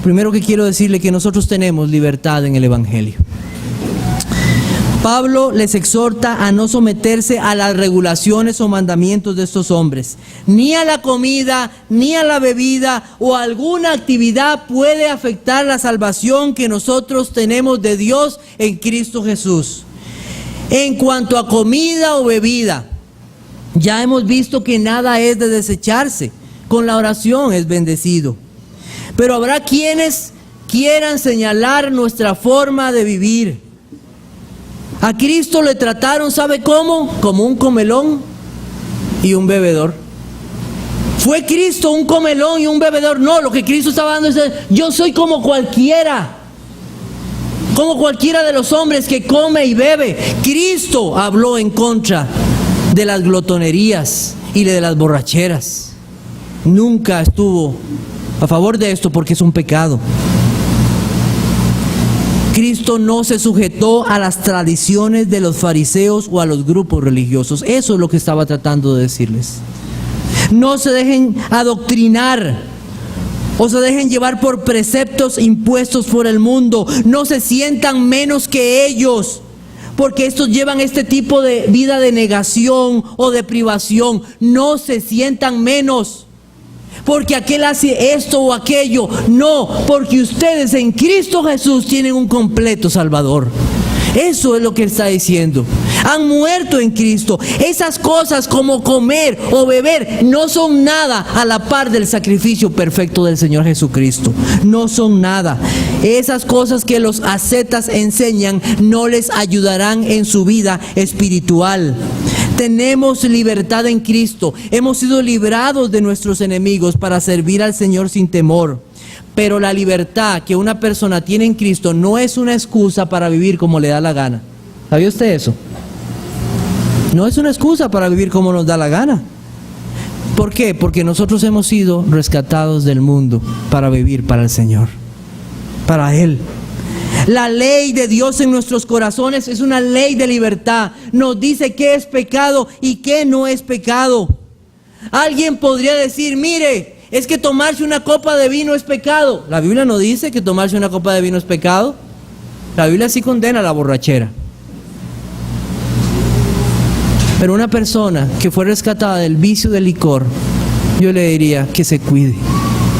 primero que quiero decirle que nosotros tenemos libertad en el Evangelio. Pablo les exhorta a no someterse a las regulaciones o mandamientos de estos hombres. Ni a la comida, ni a la bebida o alguna actividad puede afectar la salvación que nosotros tenemos de Dios en Cristo Jesús. En cuanto a comida o bebida, ya hemos visto que nada es de desecharse. Con la oración es bendecido. Pero habrá quienes quieran señalar nuestra forma de vivir. A Cristo le trataron, ¿sabe cómo? Como un comelón y un bebedor. ¿Fue Cristo un comelón y un bebedor? No, lo que Cristo estaba dando es: yo soy como cualquiera de los hombres que come y bebe. Cristo habló en contra de las glotonerías y de las borracheras. Nunca estuvo a favor de esto porque es un pecado. Cristo no se sujetó a las tradiciones de los fariseos o a los grupos religiosos. Eso es lo que estaba tratando de decirles. No se dejen adoctrinar o se dejen llevar por preceptos impuestos por el mundo. No se sientan menos que ellos, porque estos llevan este tipo de vida de negación o de privación. No se sientan menos porque aquel hace esto o aquello. No, porque ustedes en Cristo Jesús tienen un completo Salvador. Eso es lo que está diciendo. Han muerto en Cristo. Esas cosas como comer o beber no son nada a la par del sacrificio perfecto del Señor Jesucristo. No son nada. Esas cosas que los ascetas enseñan no les ayudarán en su vida espiritual. Tenemos libertad en Cristo. Hemos sido librados de nuestros enemigos para servir al Señor sin temor. Pero la libertad que una persona tiene en Cristo no es una excusa para vivir como le da la gana. ¿Sabía usted eso? No es una excusa para vivir como nos da la gana. ¿Por qué? Porque nosotros hemos sido rescatados del mundo para vivir para el Señor, para Él. La ley de Dios en nuestros corazones es una ley de libertad. Nos dice qué es pecado y qué no es pecado. Alguien podría decir: mire, es que tomarse una copa de vino es pecado. La Biblia no dice que tomarse una copa de vino es pecado. La Biblia sí condena la borrachera. Pero una persona que fue rescatada del vicio del licor, yo le diría que se cuide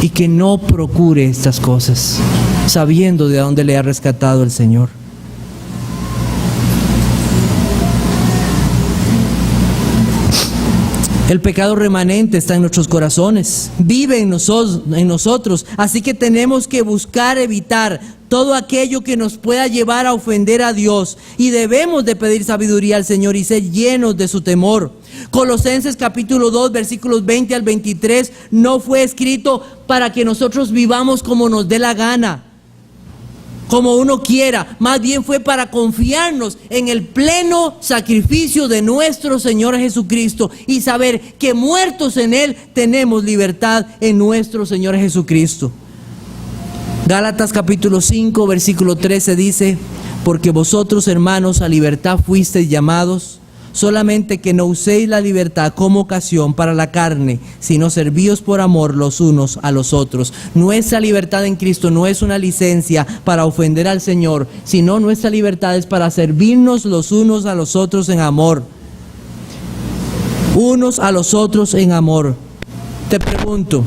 y que no procure estas cosas, sabiendo de dónde le ha rescatado el Señor. El pecado remanente está en nuestros corazones, vive en nosotros, así que tenemos que buscar evitar todo aquello que nos pueda llevar a ofender a Dios, y debemos de pedir sabiduría al Señor y ser llenos de su temor. Colosenses capítulo 2 versículos 20 al 23 no fue escrito para que nosotros vivamos como nos dé la gana, como uno quiera. Más bien fue para confiarnos en el pleno sacrificio de nuestro Señor Jesucristo y saber que muertos en Él tenemos libertad en nuestro Señor Jesucristo. Gálatas capítulo 5 versículo 13 dice: porque vosotros, hermanos, a libertad fuisteis llamados, solamente que no uséis la libertad como ocasión para la carne, sino servíos por amor los unos a los otros. Nuestra libertad en Cristo no es una licencia para ofender al Señor, sino nuestra libertad es para servirnos los unos a los otros en amor. Unos a los otros en amor. Te pregunto,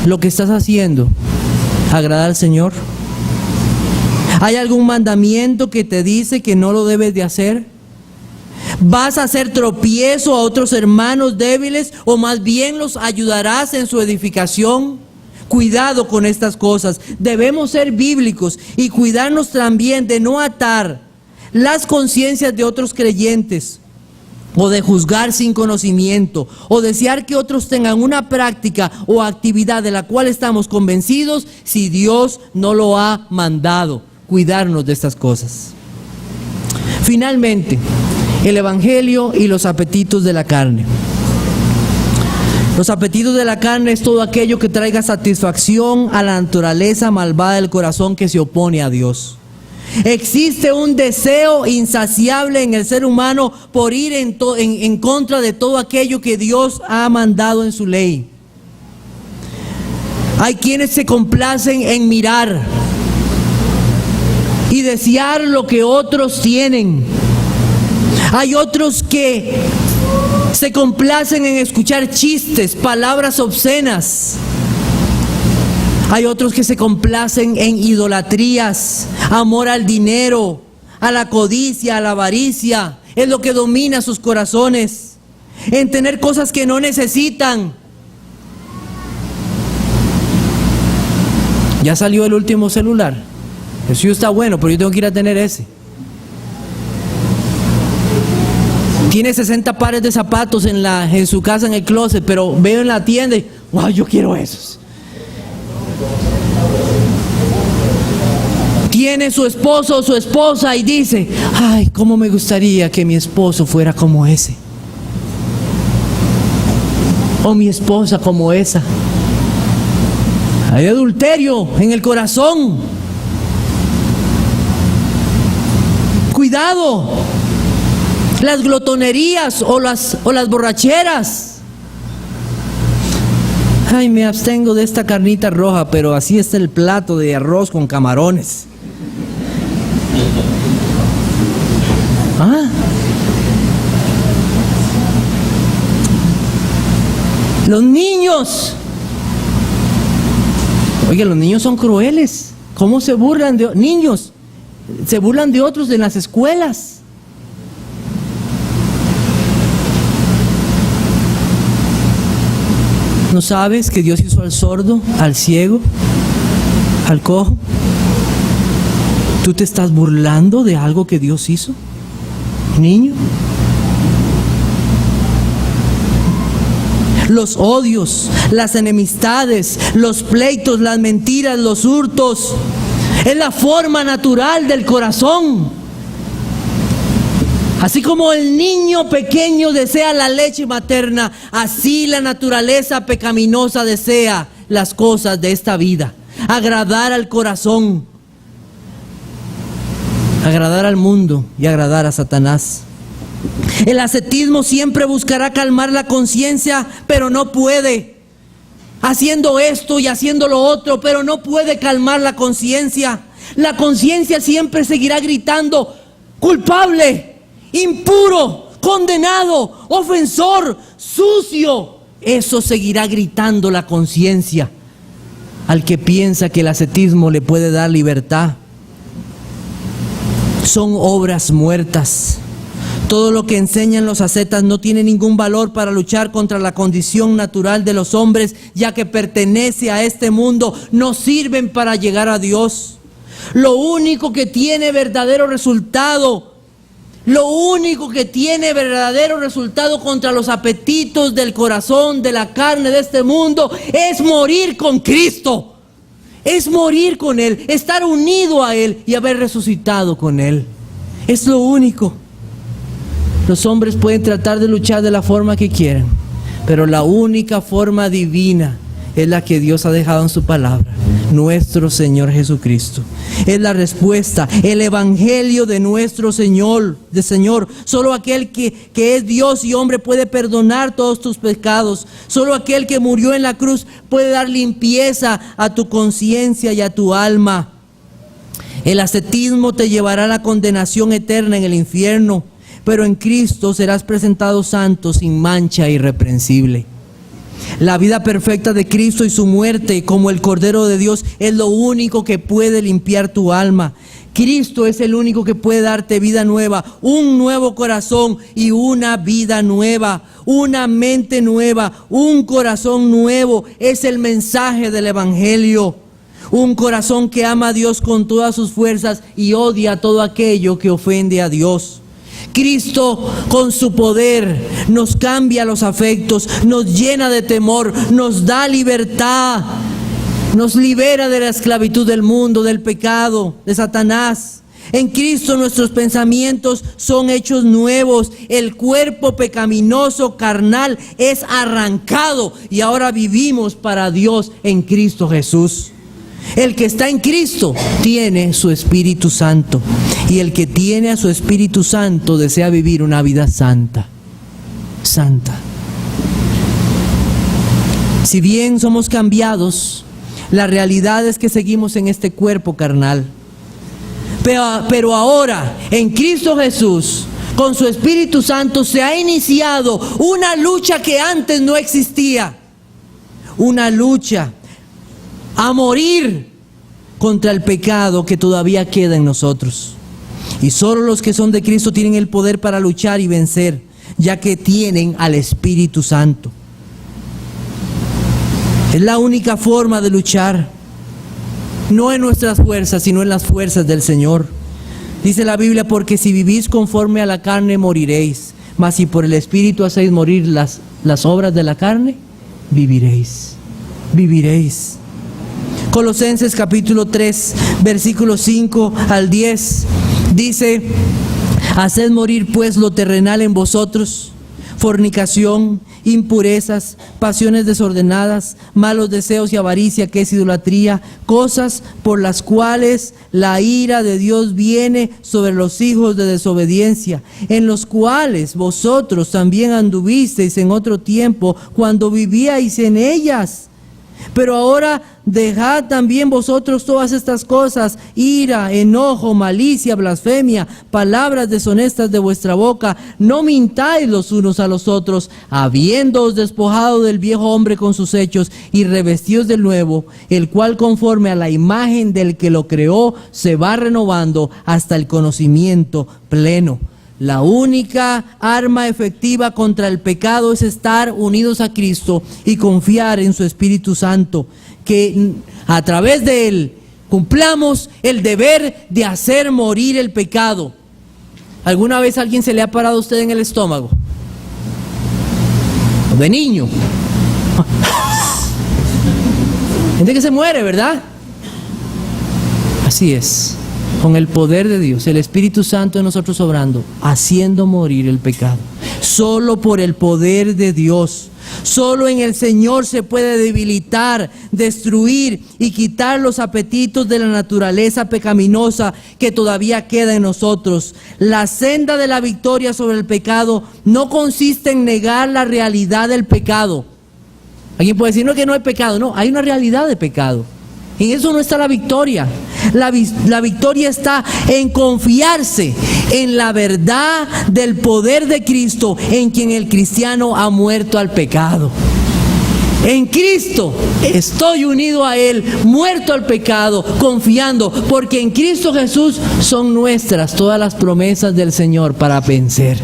¿lo que estás haciendo agrada al Señor? ¿Hay algún mandamiento que te dice que no lo debes de hacer? ¿Vas a hacer tropiezo a otros hermanos débiles o más bien los ayudarás en su edificación? Cuidado con estas cosas. Debemos ser bíblicos y cuidarnos también de no atar las conciencias de otros creyentes, o de juzgar sin conocimiento, o desear que otros tengan una práctica o actividad de la cual estamos convencidos si Dios no lo ha mandado. Cuidarnos de estas cosas. Finalmente, El evangelio y los apetitos de la carne. Los apetitos de la carne es todo aquello que traiga satisfacción a la naturaleza malvada del corazón que se opone a Dios. Existe un deseo insaciable en el ser humano por ir en contra de todo aquello que Dios ha mandado en su ley. Hay quienes se complacen en mirar y desear lo que otros tienen. Hay otros que se complacen en escuchar chistes, palabras obscenas. Hay otros que se complacen en idolatrías, amor al dinero, a la codicia, a la avaricia. Es lo que domina sus corazones. En tener cosas que no necesitan. Ya salió el último celular. El suyo está bueno, pero yo tengo que ir a tener ese. Tiene 60 pares de zapatos en su casa, en el closet, pero veo en la tienda y, wow, yo quiero esos. Tiene su esposo o su esposa y dice, ay, cómo me gustaría que mi esposo fuera como ese. O mi esposa como esa. Hay adulterio en el corazón. Cuidado. Las glotonerías o las borracheras. Ay, me abstengo de esta carnita roja, pero así está el plato de arroz con camarones. Los niños. Oiga, los niños son crueles. ¿Cómo se burlan de niños? Se burlan de otros en las escuelas. ¿No sabes que Dios hizo al sordo, al ciego, al cojo? ¿Tú te estás burlando de algo que Dios hizo, niño? Los odios, las enemistades, los pleitos, las mentiras, los hurtos, es la forma natural del corazón. Así como el niño pequeño desea la leche materna, así la naturaleza pecaminosa desea las cosas de esta vida. Agradar al corazón, agradar al mundo y agradar a Satanás. El ascetismo siempre buscará calmar la conciencia, pero no puede. Haciendo esto y haciendo lo otro, pero no puede calmar la conciencia. La conciencia siempre seguirá gritando, culpable, impuro, condenado, ofensor, sucio. Eso seguirá gritando la conciencia al que piensa que el ascetismo le puede dar libertad. Son obras muertas. Todo lo que enseñan los ascetas no tiene ningún valor para luchar contra la condición natural de los hombres, ya que pertenece a este mundo, no sirven para llegar a Dios. Lo único que tiene verdadero resultado contra los apetitos del corazón, de la carne de este mundo, es morir con Cristo. Es morir con Él, estar unido a Él y haber resucitado con Él. Es lo único. Los hombres pueden tratar de luchar de la forma que quieran, pero la única forma divina es la que Dios ha dejado en su palabra, nuestro Señor Jesucristo. Es la respuesta, el evangelio de nuestro Señor. Solo aquel que es Dios y hombre puede perdonar todos tus pecados. Solo aquel que murió en la cruz puede dar limpieza a tu conciencia y a tu alma. El ascetismo te llevará a la condenación eterna en el infierno, pero en Cristo serás presentado santo, sin mancha e irreprensible. La vida perfecta de Cristo y su muerte como el Cordero de Dios es lo único que puede limpiar tu alma. Cristo es el único que puede darte vida nueva, un nuevo corazón y una vida nueva, una mente nueva, un corazón nuevo. Es el mensaje del evangelio. Un corazón que ama a Dios con todas sus fuerzas y odia todo aquello que ofende a Dios. Cristo con su poder nos cambia los afectos, nos llena de temor, nos da libertad, nos libera de la esclavitud del mundo, del pecado, de Satanás. En Cristo nuestros pensamientos son hechos nuevos. El cuerpo pecaminoso carnal es arrancado y ahora vivimos para Dios en Cristo Jesús. El que está en Cristo tiene su Espíritu Santo, y el que tiene a su Espíritu Santo desea vivir una vida santa. Santa. Si bien somos cambiados, la realidad es que seguimos en este cuerpo carnal. Pero ahora, en Cristo Jesús, con su Espíritu Santo, se ha iniciado una lucha que antes no existía. Una lucha a morir contra el pecado que todavía queda en nosotros. Y solo los que son de Cristo tienen el poder para luchar y vencer, ya que tienen al Espíritu Santo. Es la única forma de luchar, no en nuestras fuerzas, sino en las fuerzas del Señor. Dice la Biblia: porque si vivís conforme a la carne, moriréis, mas si por el Espíritu hacéis morir las obras de la carne, viviréis. Viviréis. Colosenses capítulo 3, versículos 5 al 10, dice: haced morir pues lo terrenal en vosotros: fornicación, impurezas, pasiones desordenadas, malos deseos y avaricia, que es idolatría, cosas por las cuales la ira de Dios viene sobre los hijos de desobediencia, en los cuales vosotros también anduvisteis en otro tiempo cuando vivíais en ellas. Pero ahora dejad también vosotros todas estas cosas: ira, enojo, malicia, blasfemia, palabras deshonestas de vuestra boca. No mintáis los unos a los otros, habiéndoos despojado del viejo hombre con sus hechos, y revestidos del nuevo, el cual conforme a la imagen del que lo creó se va renovando hasta el conocimiento pleno. La única arma efectiva contra el pecado es estar unidos a Cristo y confiar en su Espíritu Santo, que a través de Él cumplamos el deber de hacer morir el pecado. ¿Alguna vez a alguien se le ha parado a usted en el estómago? De niño. Gente que se muere, ¿verdad? Así es. Con el poder de Dios, el Espíritu Santo en nosotros obrando, haciendo morir el pecado. Solo por el poder de Dios, solo en el Señor se puede debilitar, destruir y quitar los apetitos de la naturaleza pecaminosa que todavía queda en nosotros. La senda de la victoria sobre el pecado no consiste en negar la realidad del pecado. Alguien puede decir: no, que no hay pecado. No, hay una realidad de pecado. En eso no está la victoria. La victoria está en confiarse en la verdad del poder de Cristo, en quien el cristiano ha muerto al pecado. En Cristo estoy unido a Él, muerto al pecado, confiando, porque en Cristo Jesús son nuestras todas las promesas del Señor para vencer.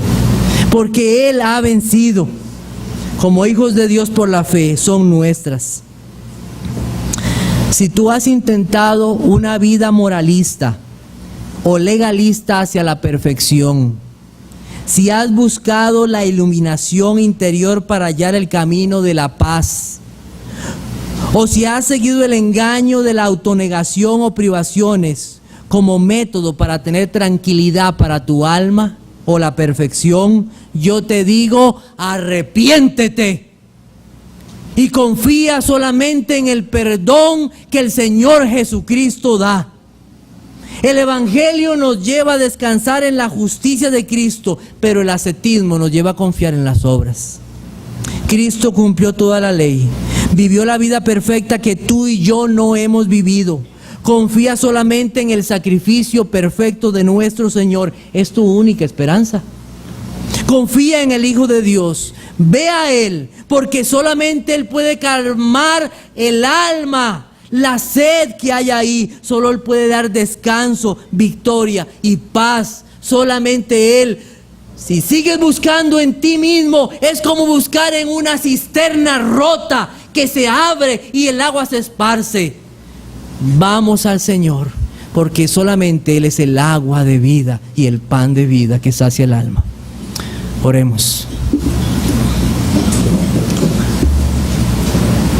Porque Él ha vencido. Como hijos de Dios por la fe, son nuestras. Si tú has intentado una vida moralista o legalista hacia la perfección, si has buscado la iluminación interior para hallar el camino de la paz, o si has seguido el engaño de la autonegación o privaciones como método para tener tranquilidad para tu alma o la perfección, yo te digo: arrepiéntete. Y confía solamente en el perdón que el Señor Jesucristo da. El Evangelio nos lleva a descansar en la justicia de Cristo, pero el ascetismo nos lleva a confiar en las obras. Cristo cumplió toda la ley, vivió la vida perfecta que tú y yo no hemos vivido. Confía solamente en el sacrificio perfecto de nuestro Señor. Es tu única esperanza. Confía en el Hijo de Dios. Ve a Él, porque solamente Él puede calmar el alma, la sed que hay ahí. Solo Él puede dar descanso, victoria y paz. Solamente Él. Si sigues buscando en ti mismo, es como buscar en una cisterna rota que se abre y el agua se esparce. Vamos al Señor, porque solamente Él es el agua de vida y el pan de vida que sacia el alma. Oremos.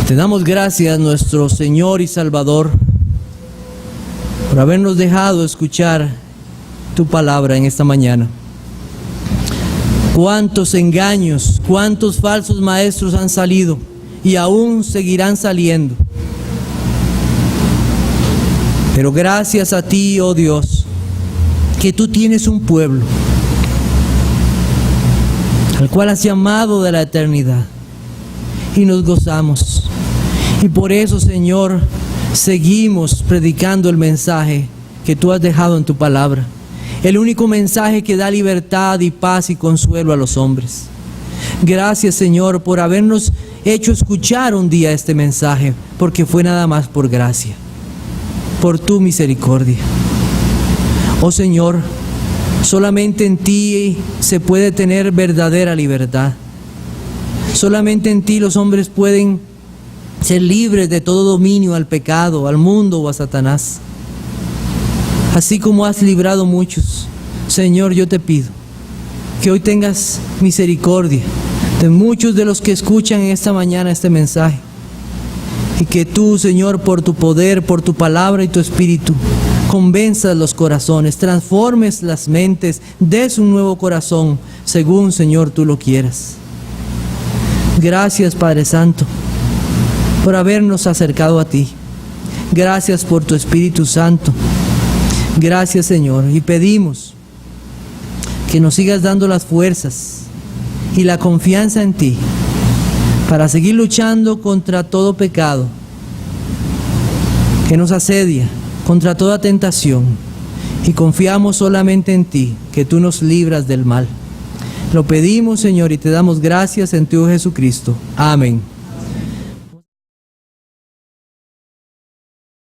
Te damos gracias, nuestro Señor y Salvador, por habernos dejado escuchar tu palabra en esta mañana. Cuántos engaños, cuántos falsos maestros han salido y aún seguirán saliendo. Pero gracias a ti, oh Dios, que tú tienes un pueblo al cual has llamado de la eternidad y nos gozamos. Y por eso, Señor, seguimos predicando el mensaje que tú has dejado en tu palabra. El único mensaje que da libertad y paz y consuelo a los hombres. Gracias, Señor, por habernos hecho escuchar un día este mensaje, porque fue nada más por gracia, por tu misericordia. Oh Señor, solamente en ti se puede tener verdadera libertad. Solamente en ti los hombres pueden ser libres de todo dominio al pecado, al mundo o a Satanás. Así como has librado muchos, Señor, yo te pido que hoy tengas misericordia de muchos de los que escuchan en esta mañana este mensaje. Y que tú, Señor, por tu poder, por tu palabra y tu espíritu, convenzas los corazones, transformes las mentes, des un nuevo corazón, según, Señor, tú lo quieras. Gracias, Padre Santo, por habernos acercado a ti. Gracias por tu Espíritu Santo. Gracias, Señor, y pedimos que nos sigas dando las fuerzas y la confianza en ti para seguir luchando contra todo pecado que nos asedia, contra toda tentación, y confiamos solamente en ti, que tú nos libras del mal. Lo pedimos, Señor, y te damos gracias en tu Jesucristo. Amén.